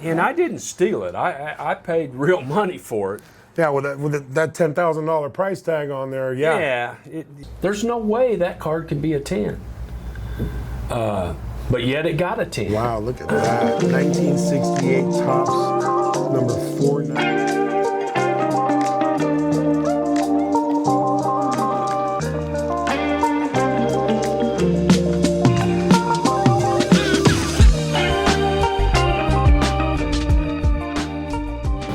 And I didn't steal it. I paid real money for it. Yeah, with that $10,000 price tag on there, yeah. Yeah, there's no way that card can be a 10. But yet it got a 10. Wow, look at that. 1968 Topps, number 49.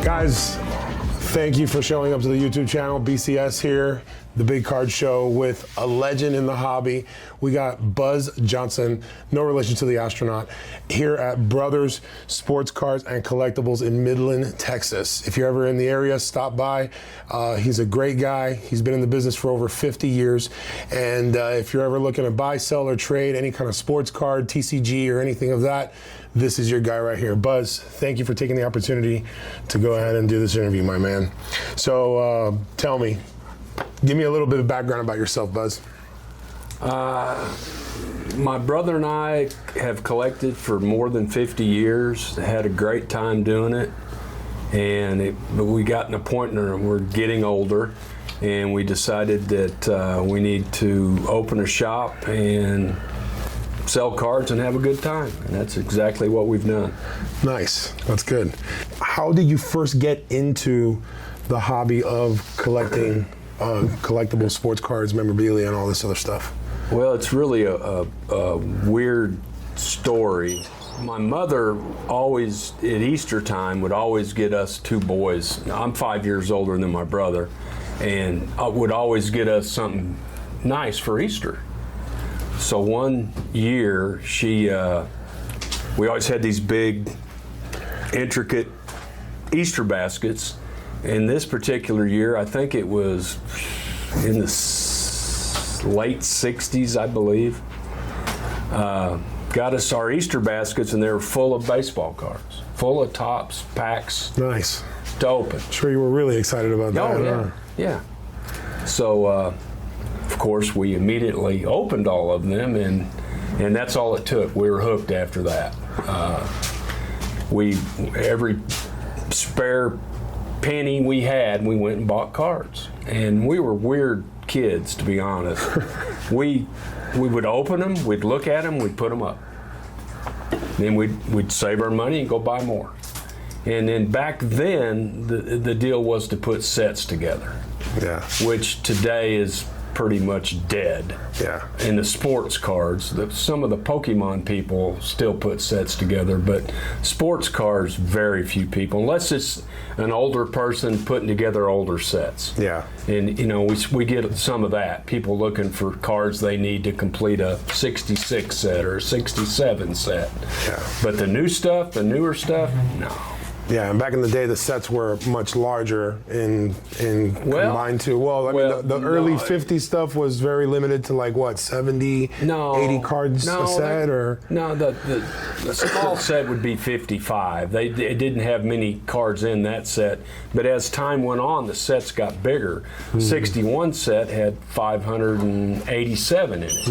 Guys, thank you for showing up to the YouTube channel. BCS here, the Big Card Show with a legend in the hobby. We got Buzz Johnson, no relation to the astronaut, here at Brothers Sports Cards and Collectibles in Midland, Texas. If you're ever in the area, stop by. He's a great guy. He's been in the business for over 50 years. And if you're ever looking to buy, sell, or trade any kind of sports card, TCG, or anything of that, this is your guy right here. Buzz, thank you for taking the opportunity to go ahead and do this interview, my man. So tell me, give me a little bit of background about yourself, Buzz. My brother and I have collected for more than 50 years, had a great time doing it, but we got an appointment, and we're getting older, and we decided that we need to open a shop and sell cards and have a good time, and that's exactly what we've done. Nice, that's good. How did you first get into the hobby of collecting collectible sports cards, memorabilia, and all this other stuff? Well, it's really a weird story. My mother always, at Easter time, would always get us two boys. Now, I'm 5 years older than my brother, and would always get us something nice for Easter. So one year, we always had these big, intricate Easter baskets. And this particular year, I think it was in the late 60s, I believe, got us our Easter baskets, and they were full of baseball cards, full of Topps packs. Nice. To open. Sure you were really excited about that. Oh, yeah, yeah. So, of course, we immediately opened all of them, and that's all it took. We were hooked after that. Every spare penny we had, we went and bought cards. And we were weird kids, to be honest. we would open them, we'd look at them, we'd put them up. Then we'd save our money and go buy more. And then back then, the deal was to put sets together. Yeah. Which today is pretty much dead. Yeah. In the sports cards, some of the Pokemon people still put sets together, but sports cards, very few people, unless it's an older person putting together older sets. Yeah. And you know, we get some of that. People looking for cards they need to complete a 66 set or a 67 set. Yeah. But the new stuff, the newer stuff, no. Yeah, and back in the day, the sets were much larger in combined too. Well, I mean, the early 50 stuff was very limited to like what, 70, 80 cards a set, or? No, the small set would be 55. They didn't have many cards in that set, but as time went on, the sets got bigger. 61 set had 587 in it.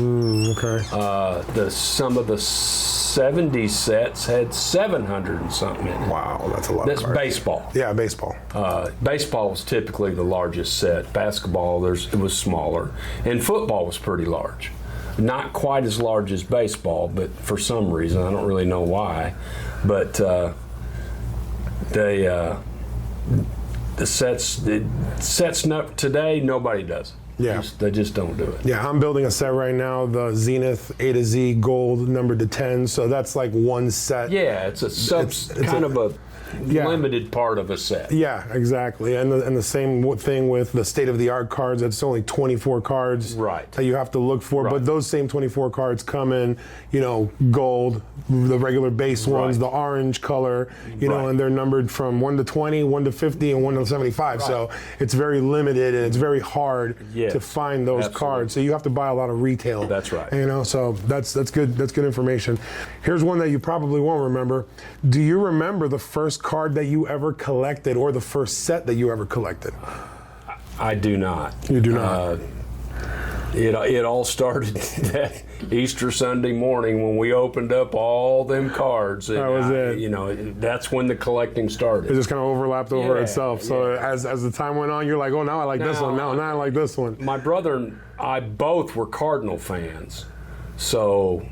Okay. Some of the 70 sets had 700 and something in it. Wow, that's a lot. That's of cards. baseball. Yeah, baseball. Baseball was typically the largest set. Basketball, it was smaller, and football was pretty large. Not quite as large as baseball, but for some reason, I don't really know why. But the sets today, nobody does it. Yeah. They just don't do it. Yeah, I'm building a set right now, the Zenith A to Z gold numbered to 10, so that's like one set. Yeah, it's a limited part of a set. Yeah, exactly. And the same thing with the state-of-the-art cards. It's only 24 cards that you have to look for. But those same 24 cards come in, gold, the regular base ones, the orange color, know, and they're numbered from 1 to 20, 1 to 50, and 1 to 75. So it's very limited, and it's very hard to find those cards. So you have to buy a lot of retail. That's right. So that's good. That's good information. Here's one that you probably won't remember. Do you remember the first card that you ever collected, or the first set that you ever collected? I do not. You do not? It all started that Easter Sunday morning when we opened up all them cards. And that was it. You know, that's when the collecting started. It just kind of overlapped over itself. So as the time went on, you're like, oh, now I like this one. Now I like this one. My brother and I both were Cardinal fans. So,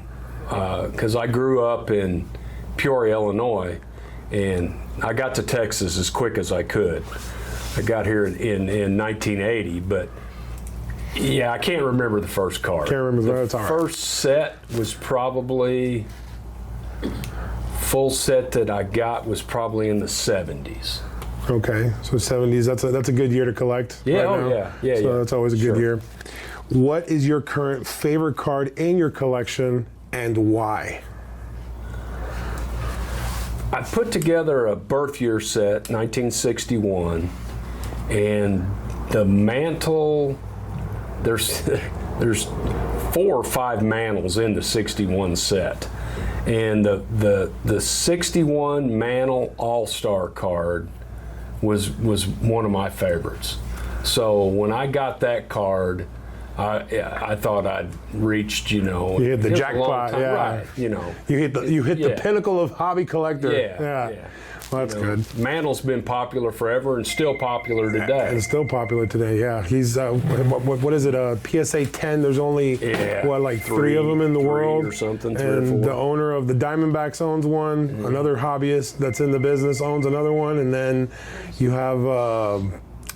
because I grew up in Peoria, Illinois, and I got to Texas as quick as I could. I got here in 1980, but yeah, I can't remember the first card. Can't remember the first set was probably full set that I got was probably in the 70s. Okay, so 70s. That's a good year to collect. Yeah, right now. yeah. So that's always a good year. What is your current favorite card in your collection, and why? I put together a birth year set, 1961, and the mantle. There's 4 or 5 mantles in the 61 set, and the 61 mantle All-Star card was one of my favorites. So when I got that card, I thought I'd reached, you hit the jackpot, yeah. Right, you hit the pinnacle of hobby collector. Yeah. Well, that's good. Mantle's been popular forever and still popular today. And still popular today, yeah. He's, what is it, PSA 10? There's only, like three of them in the world? Or something, 3 and or 4. The owner of the Diamondbacks owns one. Mm-hmm. Another hobbyist that's in the business owns another one. And then you have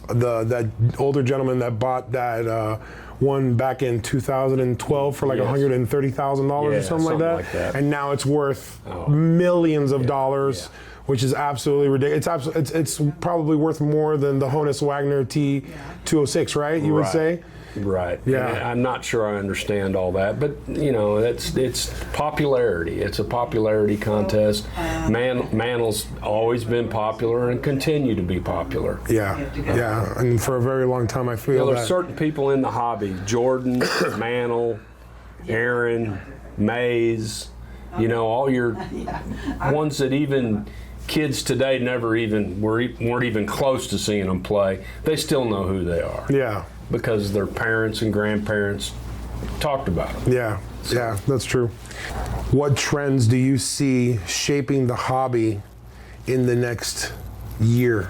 that older gentleman that bought that one back in 2012 for like $130,000 or something like that. And now it's worth millions of dollars. Yeah. Which is absolutely ridiculous. It's probably worth more than the Honus Wagner T206, right? You would say? Right. Yeah. And I'm not sure I understand all that, but it's popularity. It's a popularity contest. Mantle's always been popular and continue to be popular. Yeah. And for a very long time, I feel there's certain people in the hobby: Jordan, Mantle, Aaron, Mays. All your ones that even kids today weren't even close to seeing them play. They still know who they are. Yeah. Because their parents and grandparents talked about them. Yeah, that's true. What trends do you see shaping the hobby in the next year?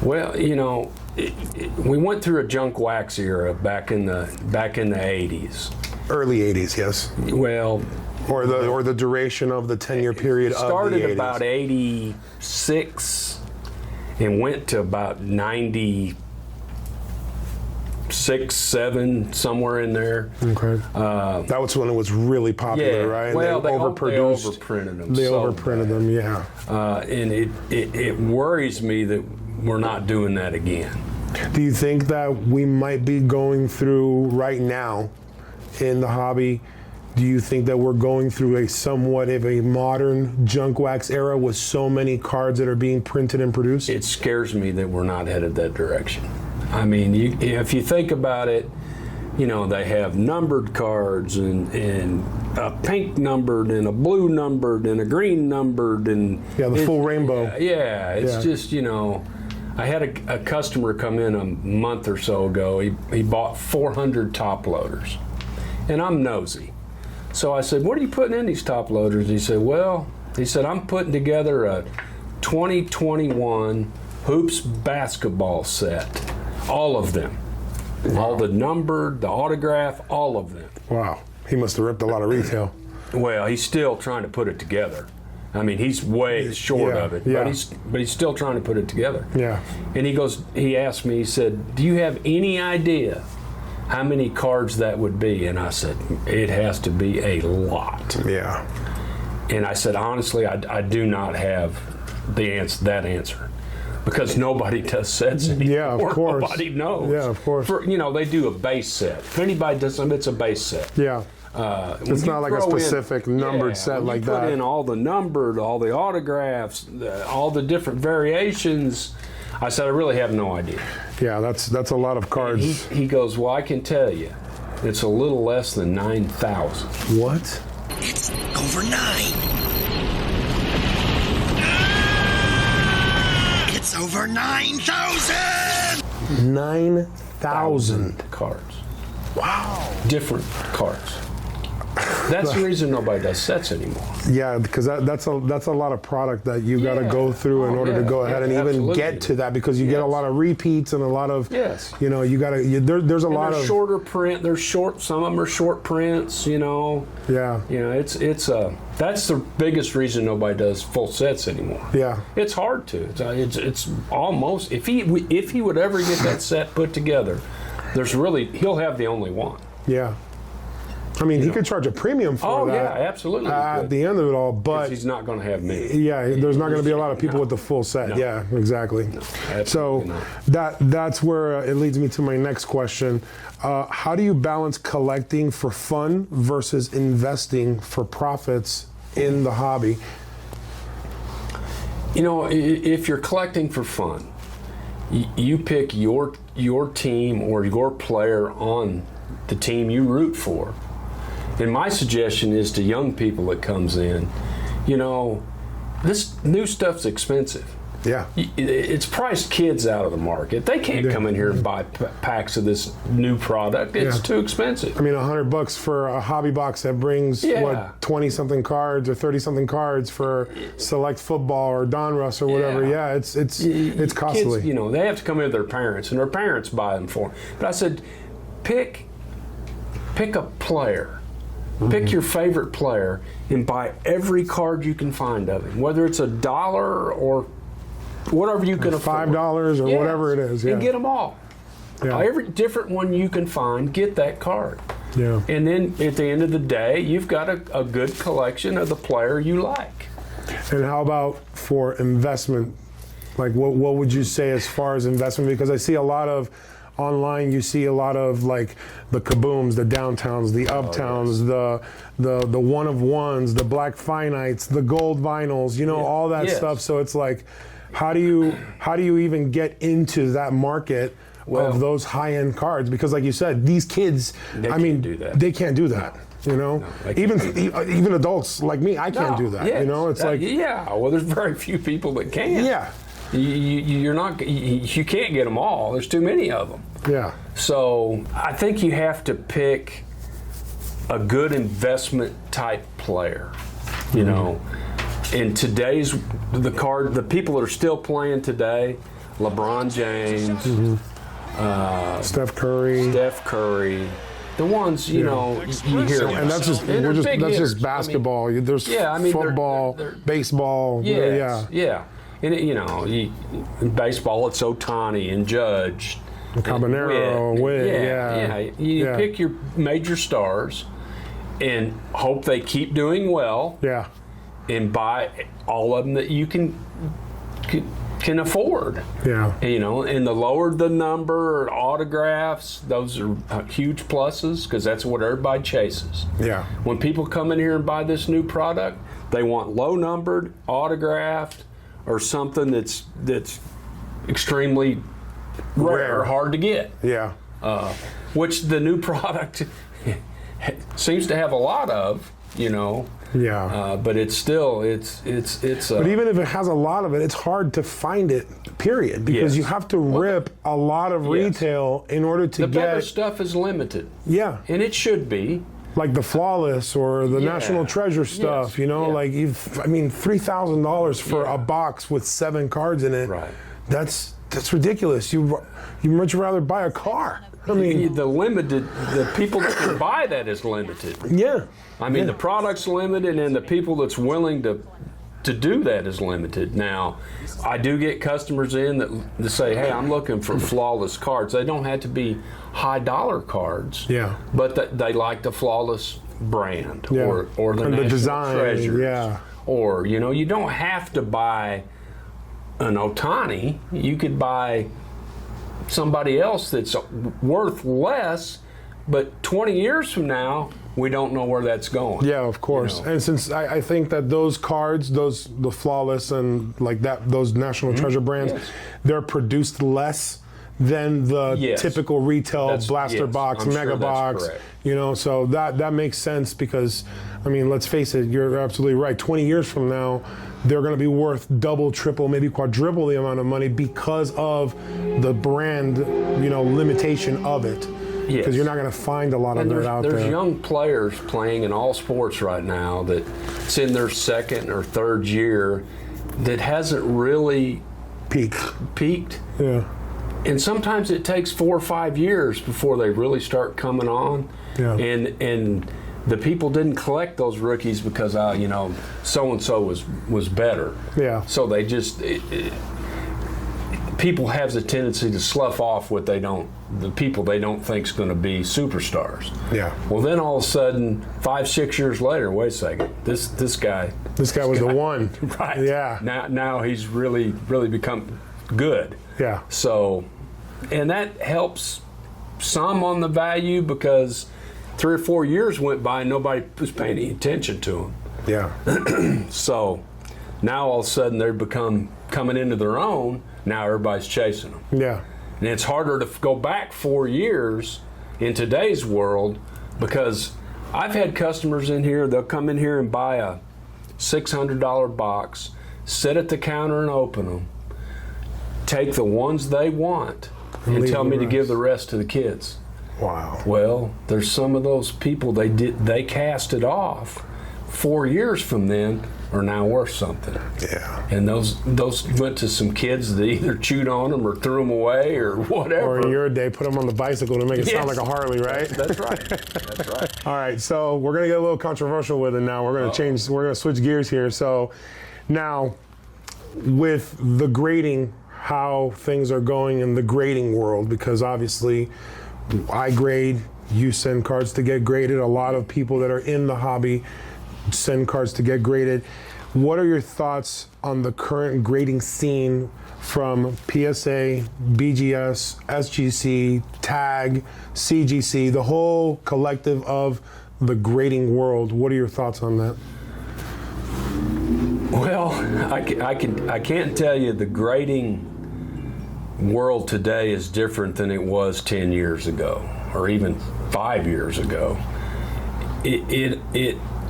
Well, we went through a junk wax era back in the 80s. Early 80s, yes. Well, or the duration of the 10-year period of the 80s. Started about 86 and went to about 96, 7, somewhere in there. Okay. That was when it was really popular, right? Well, they overproduced. overprinted them. They overprinted them, yeah. And it worries me that we're not doing that again. Do you think that we might be going through right now in the hobby? Do you think that we're going through a somewhat of a modern junk wax era with so many cards that are being printed and produced? It scares me that we're not headed that direction. I mean, if you think about it, they have numbered cards and a pink numbered and a blue numbered and a green numbered and the full rainbow. It's just I had a customer come in a month or so ago. He bought 400 top loaders, and I'm nosy. So I said, "What are you putting in these top loaders?" He said, "I'm putting together a 2021 Hoops basketball set. All of them. Wow. All the numbered, the autograph, all of them." Wow. He must have ripped a lot of retail. Well, he's still trying to put it together. I mean, he's way short of it, but he's still trying to put it together. Yeah. And he asked me, he said, "Do you have any idea how many cards that would be?" And I said, "It has to be a lot." Yeah. And I said, "Honestly, I do not have that answer. Because nobody does sets anymore. Yeah, of course. Nobody knows. Yeah, of course. They do a base set. If anybody does something, it's a base set. Yeah. It's not like a specific numbered set like that. Put in all the numbered, all the autographs, all the different variations. I said, I really have no idea. Yeah, that's a lot of cards. He goes, well, I can tell you, it's a little less than 9,000. What? It's over 9. It's over 9,000. 9,000 cards. Wow. different cards. That's the reason nobody does sets anymore. Yeah, because that's a lot of product that you got to go through in order to go ahead and even get to that, because you get a lot of repeats and a lot of, you know, you got to, there's a lot of shorter print. There's short. Some of them are short prints. You know. Yeah. You know, it's that's the biggest reason nobody does full sets anymore. Yeah. It's hard to. It's almost, if he would ever get that set put together, he'll have the only one. Yeah. I mean, he could charge a premium for that. Oh, yeah, absolutely. At the end of it all, but he's not going to have me. Yeah, there's not going to be a lot of people with the full set. No. Yeah, exactly. No, so that's where it leads me to my next question. How do you balance collecting for fun versus investing for profits in the hobby? You know, if you're collecting for fun, you pick your team or your player on the team you root for. And my suggestion is to young people that comes in, you know, this new stuff's expensive. Yeah. It's priced kids out of the market. They can't come in here and buy packs of this new product. It's too expensive. I mean, $100 for a hobby box that brings, what, 20-something cards or 30-something cards for select football or Donruss or whatever. Yeah, it's costly. Kids, you know, they have to come in with their parents, and their parents buy them for them. But I said, pick a player. Pick your favorite player and buy every card you can find of him, whether it's $1 or whatever you can afford. $5 or whatever it is. Yeah. And get them all. Yeah. Every different one you can find, get that card. Yeah. And then at the end of the day, you've got a good collection of the player you like. And how about for investment? Like, what would you say as far as investment? Because I see a lot of online, you see a lot of like the kabooms, the downtowns, the uptowns, the one of ones, the black finites, the gold vinyls, you know, all that stuff. So it's like, how do you even get into that market of those high-end cards? Because like you said, these kids, they can't do that. You know, No, even adults like me, I can't do that. You know, it's like well, there's very few people that can. Yeah. You can't get them all. There's too many of them. Yeah. So I think you have to pick a good investment type player. You know, in today's the people that are still playing today, LeBron James, Steph Curry. The ones you know you hear, and that's just basketball. There's football, baseball. Yeah. And you know, in baseball, it's Ohtani and Judge, Cabanero, Witt. You pick your major stars and hope they keep doing well. Yeah. And buy all of them that you can afford. Yeah. You know, and the lower the number, autographs, those are huge pluses because that's what everybody chases. Yeah. When people come in here and buy this new product, they want low numbered, autographed, or something that's extremely rare, hard to get. Yeah. Which the new product seems to have a lot of, you know. Yeah. But it's still it's. But even if it has a lot of it, it's hard to find it. Period. Because you have to rip a lot of retail in order to the get. The better stuff is limited. Yeah. And it should be. Like the Flawless or the National Treasure stuff, you know, like $3,000 for a box with 7 cards in it. Right. That's ridiculous. You much rather buy a car. I mean, the people that can buy that is limited. Yeah. I mean, the product's limited, and the people that's willing to do that is limited. Now, I do get customers in that say, "Hey, I'm looking for flawless cards." They don't have to be high dollar cards. Yeah. But they like the Flawless brand or the National design. Treasures. Yeah. Or you don't have to buy an Ohtani. You could buy somebody else that's worth less, but 20 years from now, we don't know where that's going. Yeah, of course. And since I think that those cards, the Flawless and like that, those National Treasure brands, they're produced less than the typical retail blaster box, mega box. You know, so that makes sense because, I mean, let's face it, you're absolutely right. 20 years from now, they're going to be worth double, triple, maybe quadruple the amount of money because of the brand, limitation of it. Yes. Because you're not going to find a lot of that out there. There's young players playing in all sports right now that's in their second or third year that hasn't really peaked. Yeah. And sometimes it takes 4 or 5 years before they really start coming on. Yeah. And the people didn't collect those rookies because so and so was better. Yeah. So they just people have the tendency to slough off the people they don't think is going to be superstars. Yeah. Well, then all of a sudden, 5, 6 years later, wait a second, this guy was the one. Right. Yeah. Now he's really become good. Yeah. So, and that helps some on the value because 3 or 4 years went by and nobody was paying any attention to them. Yeah. So now all of a sudden they're coming into their own. Now everybody's chasing them. Yeah. And it's harder to go back 4 years in today's world because I've had customers in here, they'll come in here and buy a $600 box, sit at the counter and open them, take the ones they want, and tell me to give the rest to the kids. Wow. Well, there's some of those people they cast it off 4 years from then are now worth something. Yeah. And those went to some kids that either chewed on them or threw them away or whatever. Or in your day, put them on the bicycle to make it sound like a Harley, right? That's right. That's right. All right, so we're gonna get a little controversial with it now. We're gonna switch gears here. So now, with the grading, how things are going in the grading world, because obviously I grade, you send cards to get graded. A lot of people that are in the hobby send cards to get graded. What are your thoughts on the current grading scene from PSA, BGS, SGC, TAG, CGC, the whole collective of the grading world? What are your thoughts on that? Well, I can't tell you the grading world today is different than it was 10 years ago or even 5 years ago.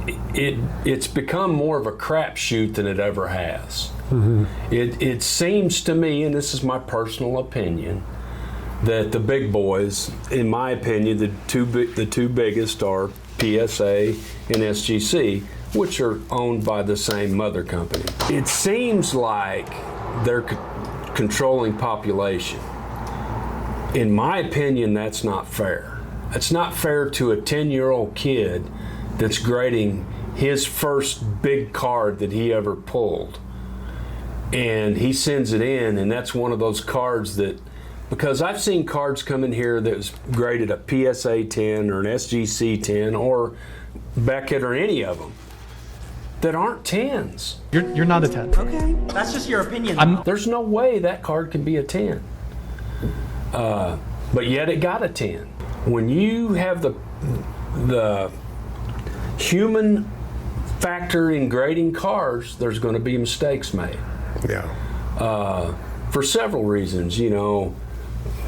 It's become more of a crapshoot than it ever has. Mm-hmm. It seems to me, and this is my personal opinion, that the big boys, in my opinion, the two biggest are PSA and SGC, which are owned by the same mother company. It seems like they're controlling population. In my opinion, that's not fair. It's not fair to a 10-year-old kid that's grading his first big card that he ever pulled. And he sends it in, and that's one of those cards that, because I've seen cards come in here that was graded a PSA 10 or an SGC 10 or Beckett or any of them that aren't 10s. You're not a 10. Okay, that's just your opinion. There's no way that card can be a 10. But yet it got a 10. When you have the human factor in grading cards, there's going to be mistakes made. Yeah. For several reasons.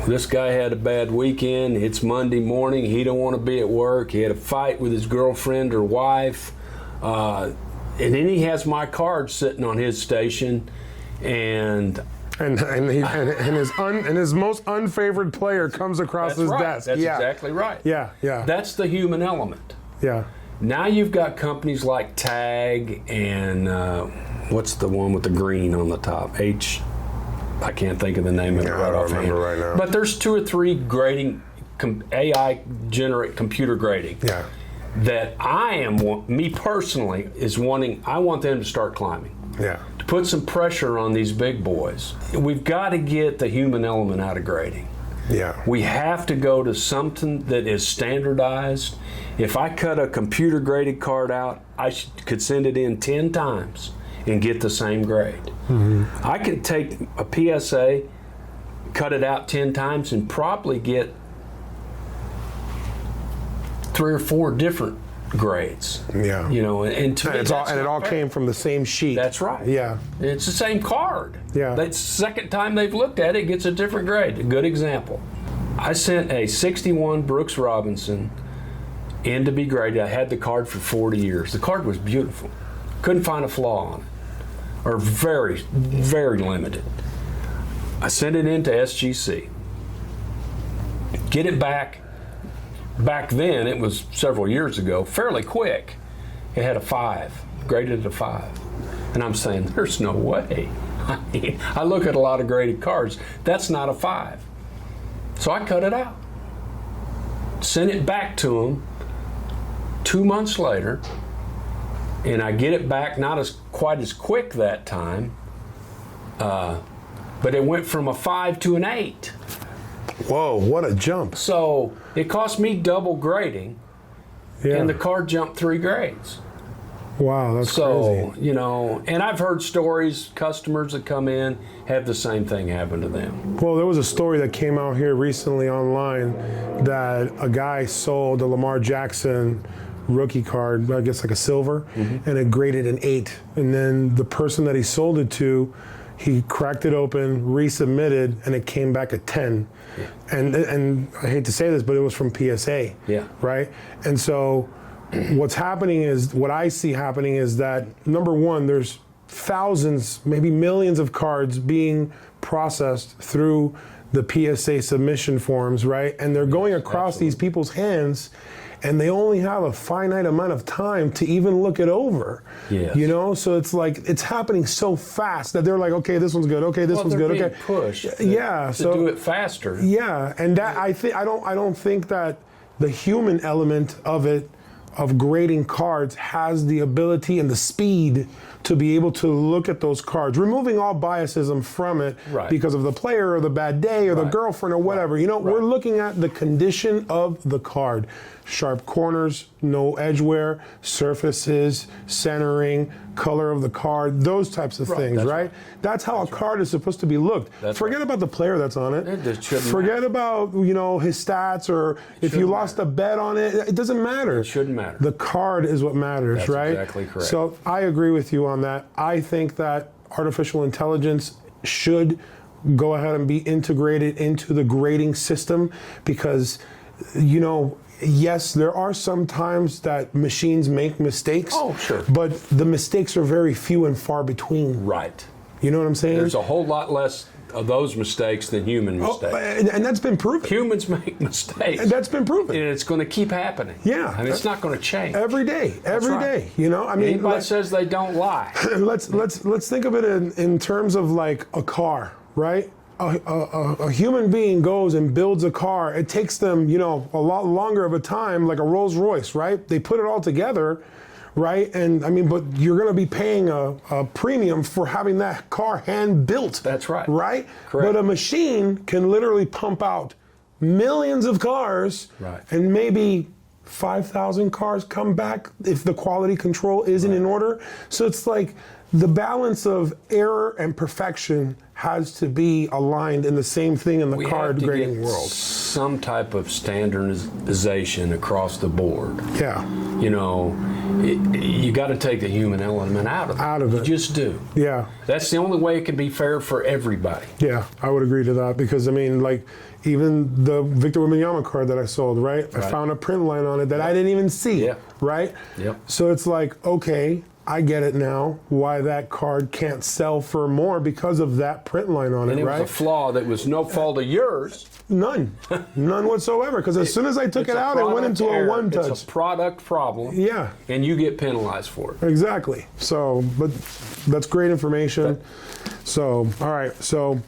This guy had a bad weekend. It's Monday morning. He don't want to be at work. He had a fight with his girlfriend or wife. And then he has my card sitting on his station, and his most unfavored player comes across his desk. That's exactly right. Yeah, yeah. That's the human element. Yeah. Now you've got companies like TAG and what's the one with the green on the top? I can't think of the name of it right offhand. I don't remember right now. But there's 2 or 3 grading AI generate computer grading. Yeah. That me personally, I want them to start climbing. Yeah. To put some pressure on these big boys. We've got to get the human element out of grading. Yeah. We have to go to something that is standardized. If I cut a computer graded card out, I could send it in 10 times and get the same grade. Mm-hmm. I could take a PSA, cut it out 10 times, and probably get 3 or 4 different grades. Yeah. And to me, it all came from the same sheet. That's right. Yeah. It's the same card. Yeah. That's the second time they've looked at it, it gets a different grade. A good example. I sent a 61 Brooks Robinson in to be graded. I had the card for 40 years. The card was beautiful. Couldn't find a flaw on it. Or very, very limited. I sent it in to SGC. Get it back back then, it was several years ago, fairly quick. It had a 5, graded at a 5. And I'm saying, there's no way. I look at a lot of graded cards. That's not a 5. So I cut it out. Sent it back to them 2 months later. And I get it back not as quite as quick that time. But it went from a 5 to an 8. Whoa, what a jump. So it cost me double grading. Yeah. And the card jumped 3 grades. Wow, that's So, crazy. you know, and I've heard stories, customers that come in have the same thing happen to them. Well, there was a story that came out here recently online that a guy sold a Lamar Jackson rookie card, I guess like a silver, and it graded an 8. And then the person that he sold it to, he cracked it open, resubmitted, and it came back a 10. Yeah. And I hate to say this, but it was from PSA. Yeah. Right? And so what's happening is, what I see happening is that, number one, there's thousands, maybe millions of cards being processed through the PSA submission forms, right? And they're going across these people's hands, and they only have a finite amount of time to even look it over. Yes. You know, so it's like it's happening so fast that they're like, okay, this one's good. Okay, this one's good. Okay, pushed. Yeah, to do it faster. Yeah, and that I don't think that the human element of it, of grading cards, has the ability and the speed to be able to look at those cards, removing all biasism from it, Right. because of the player or the bad day or the Right. girlfriend or whatever. You know, we're looking at the condition of the card. Sharp corners, no edge wear, surfaces, centering, color of the card, those types of things, that's right? right. That's how a card is supposed to be looked. That's Forget about the player that's on it. It just shouldn't Forget matter. about, you know, his stats, or if you shouldn't lost a bet on it. It doesn't matter. It shouldn't matter. The card is what matters, That's right? exactly correct. So I agree with you on that. I think that artificial intelligence should go ahead and be integrated into the grading system, because, you know, yes, there are some times that machines make mistakes. Oh, sure. But the mistakes are very few and far between. Right. You know what I'm saying? There's a whole lot less of those mistakes than human mistakes. And that's been proven. Humans make mistakes. And that's been proven. And it's going to keep happening. Yeah. And it's not going to change. Every day, every right. day. You know, I mean, Anybody says they don't lie. let's think of it in terms of like a car, right? A human being goes and builds a car. It takes them, you know, a lot longer of a time, like a Rolls Royce, right? They put it all together, right? And I mean, but you're going to be paying a premium for having that car hand built. That's right. Right? Correct. But a machine can literally pump out millions of cars, Right. and maybe 5,000 cars come back if the quality control isn't in order. So it's like the balance of error and perfection has to be aligned in the same thing in the We card have to grading get world. some type of standardization across the board. Yeah. You know, you got to take the human element out of it. Out of it. You just do. Yeah. That's the only way it can be fair for everybody. Yeah, I would agree to that, because I mean, like, even the Victor Wembanyama card that I sold, right? I found a print line on it that I didn't even see, Yeah. right? Yep. So it's like, okay, I get it now, why that card can't sell for more because of that print line on And it, it right? was a flaw that was no fault of yours. None. None whatsoever, because as soon as I took It's it a out, it went product into a error. one-touch. It's a product problem. Yeah. And you get penalized for it. Exactly. So, but that's great information. So, all right. So,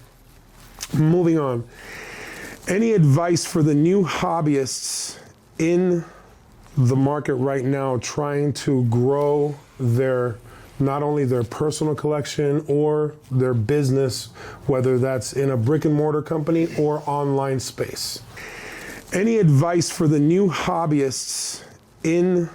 moving on. Any advice for the new hobbyists in the market right now trying to grow their, not only their personal collection or their business, whether that's in a brick and mortar company or online space? Any advice for the new hobbyists in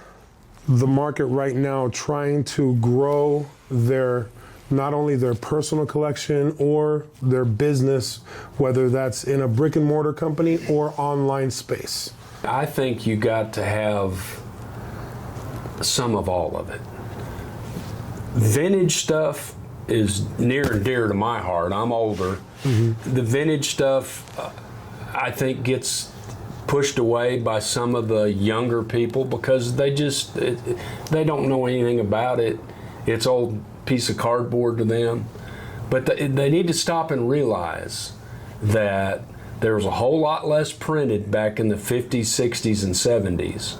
the market right now trying to grow their, not only their personal collection or their business, whether that's in a brick and mortar company or online space? I think you got to have some of all of it. Vintage stuff is near and dear to my heart. I'm older. The vintage stuff, I think, gets pushed away by some of the younger people because they just they don't know anything about it. It's old piece of cardboard to them. But they need to stop and realize that there was a whole lot less printed back in the 50s, 60s, and 70s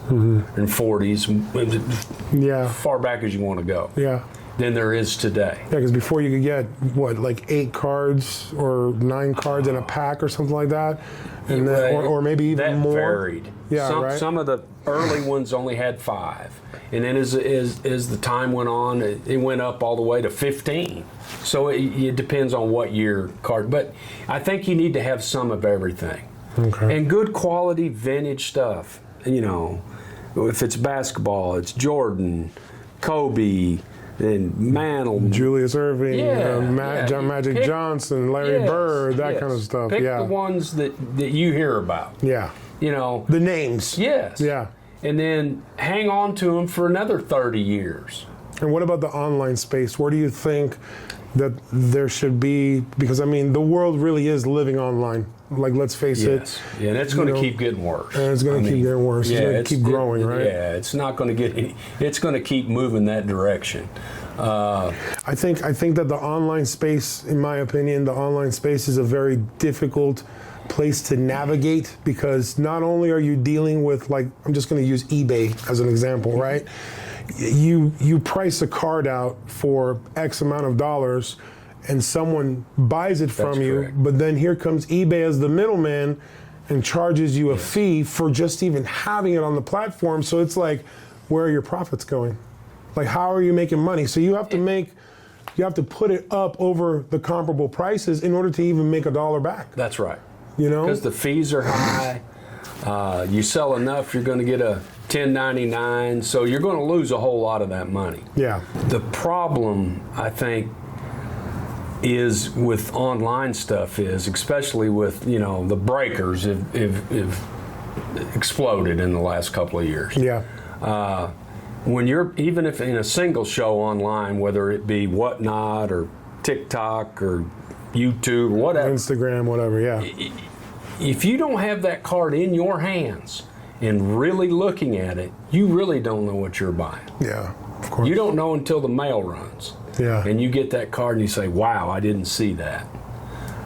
and 40s, far back as you want to go, than there is today. Yeah, because before you could get, what, like 8 cards or 9 cards in a pack or something like that? And then, or maybe even that more? Varied. Yeah, Some of the early ones only had 5. And then as the time went on, it went up all the way to 15. So it depends on what year card. But I think you need to have some of everything. Okay. And good quality vintage stuff. You know, if it's basketball, it's Jordan, Kobe, and Mantle. Julius Irving, John Magic Pick, Johnson, Larry Bird, that kind of stuff. Pick the ones that you hear about. Yeah. You know. The names. Yes. Yeah. And then hang on to them for another 30 years. And what about the online space? Where do you think that there should be, because I mean, the world really is living online. Like, let's face it. Yeah, and it's going to keep getting worse. And it's going to keep getting worse. It's going to keep growing, right? Yeah, it's not going to get any, it's going to keep moving that direction. I think that the online space, in my opinion, the online space is a very difficult place to navigate, because not only are you dealing with, like, I'm just going to use eBay as an example, right? You price a card out for X amount of dollars, and someone buys it from you, correct. but then here comes eBay as the middleman and charges you a fee for just even having it on the platform. So it's like, where are your profits going? Like, how are you making money? So you have to put it up over the comparable prices in order to even make $1 back. That's right. You know? Because the fees are high. You sell enough, you're going to get a 1099, so you're going to lose a whole lot of that money. Yeah. The problem, I think, is with online stuff is, especially with, you know, the breakers have exploded in the last couple of years. Yeah. When you're, even if in a single show online, whether it be Whatnot or TikTok or YouTube, whatever. Instagram, whatever, yeah. If you don't have that card in your hands and really looking at it, you really don't know what you're buying. Yeah, of course. You don't know until the mail runs. Yeah. And you get that card and you say, wow, I didn't see that.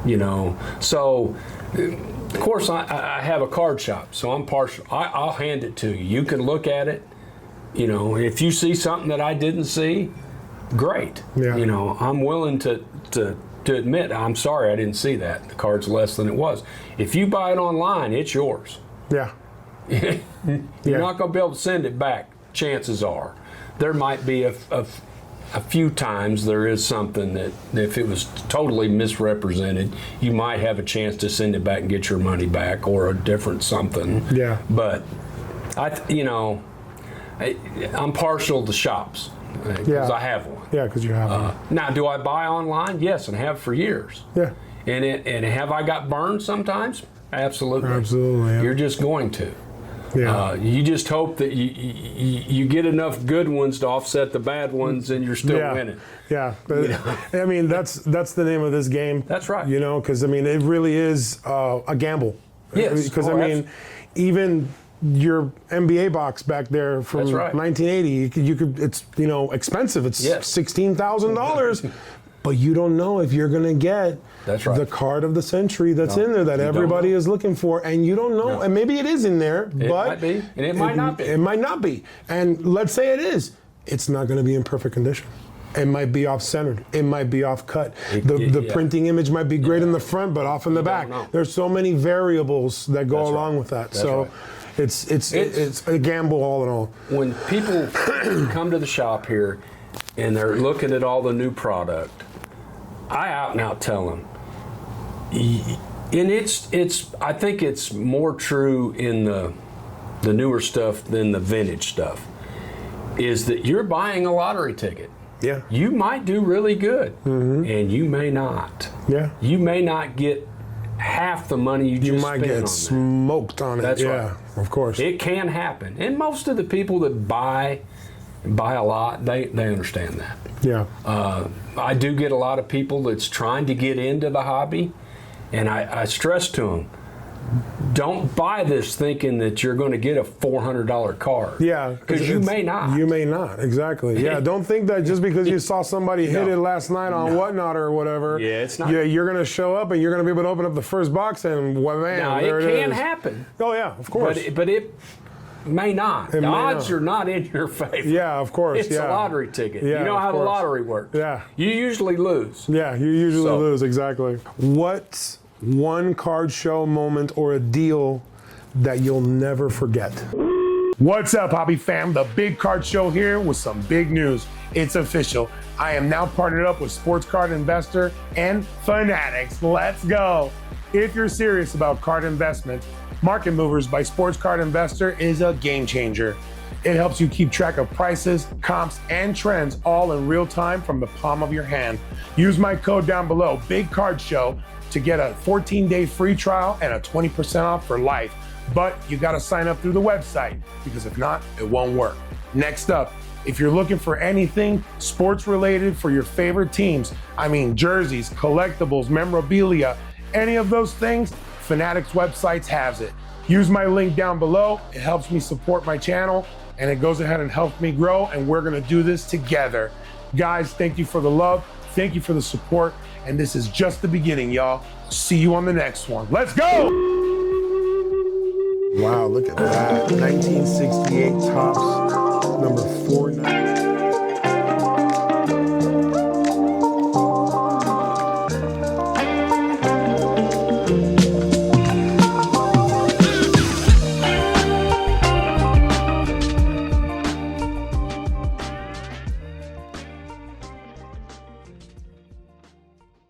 You know, so of course I have a card shop, so I'm partial. I'll hand it to you. You can look at it. You know, if you see something that I didn't see, great. Yeah. You know, I'm willing to admit, I'm sorry I didn't see that. The card's less than it was. If you buy it online, it's yours. Yeah. You're not going to be able to send it back, chances are. There might be a few times there is something that if it was totally misrepresented, you might have a chance to send it back and get your money back, or a different something. Yeah. But I'm partial to shops because I have one. Yeah, because you have one. Now, do I buy online? Yes, and have for years. Yeah. And have I got burned sometimes? Absolutely. Absolutely. Yeah. You're just going to. Yeah. You just hope that you get enough good ones to offset the bad ones, and you're still winning. Yeah. I mean, that's the name of this game. That's right. You know, because I mean, it really is a gamble. Yes. Because I mean, even your NBA box back there from That's right. 1980, you could it's expensive. It's $16,000. But you don't know if you're going to get That's right. the card of the century that's in there that everybody is looking for, and you don't know. No. And maybe it is in there, but it might be, and it might not be. It might not be. And let's say it is. It's not going to be in perfect condition. It might be off-centered. It might be off-cut. The printing image might be great in the front, but off in the back. There's so many variables that go along with that. That's so. Right. It's a gamble all in all. When people come to the shop here and they're looking at all the new product, I out and out tell them, and I think it's more true in the newer stuff than the vintage stuff, is that you're buying a lottery ticket. Yeah. You might do really good, and you may not. Yeah. You may not get half the money you just spent on that. You might get smoked on it. That's right. Of course. It can happen. And most of the people that buy a lot, they understand that. Yeah. I do get a lot of people that's trying to get into the hobby, and I stress to them, don't buy this thinking that you're going to get a $400 card. Yeah. Because you may not. You may not, exactly. Yeah, don't think that just because you saw somebody hit it last night on whatnot or whatever, it's not. Yeah, you're going to show up and you're going to be able to open up the first box and wham, there it can is. happen. Oh, yeah, of course. But it may not. The odds are not in your favor. Yeah, of course. It's a lottery ticket. Yeah, you know how the course. lottery works. Yeah. You usually lose. Yeah, you usually lose, exactly. What's one card show moment or a deal that you'll never forget? What's up, hobby fam? The Big Card Show here with some big news. It's official. I am now partnered up with Sports Card Investor and Fanatics. Let's go. If you're serious about card investment, Market Movers by Sports Card Investor is a game changer. It helps you keep track of prices, comps, and trends all in real time from the palm of your hand. Use my code down below, Big Card Show, to get a 14-day free trial and a 20% off for life. But you gotta sign up through the website, because if not, it won't work. Next up, if you're looking for anything sports related for your favorite teams, I mean jerseys, collectibles, memorabilia, any of those things, Fanatics websites has it. Use my link down below. It helps me support my channel and it goes ahead and helps me grow, and we're gonna do this together. Guys, thank you for the love. Thank you for the support. And this is just the beginning, y'all. See you on the next one. Let's go! Wow, look at that. 1968 Topps, number 490.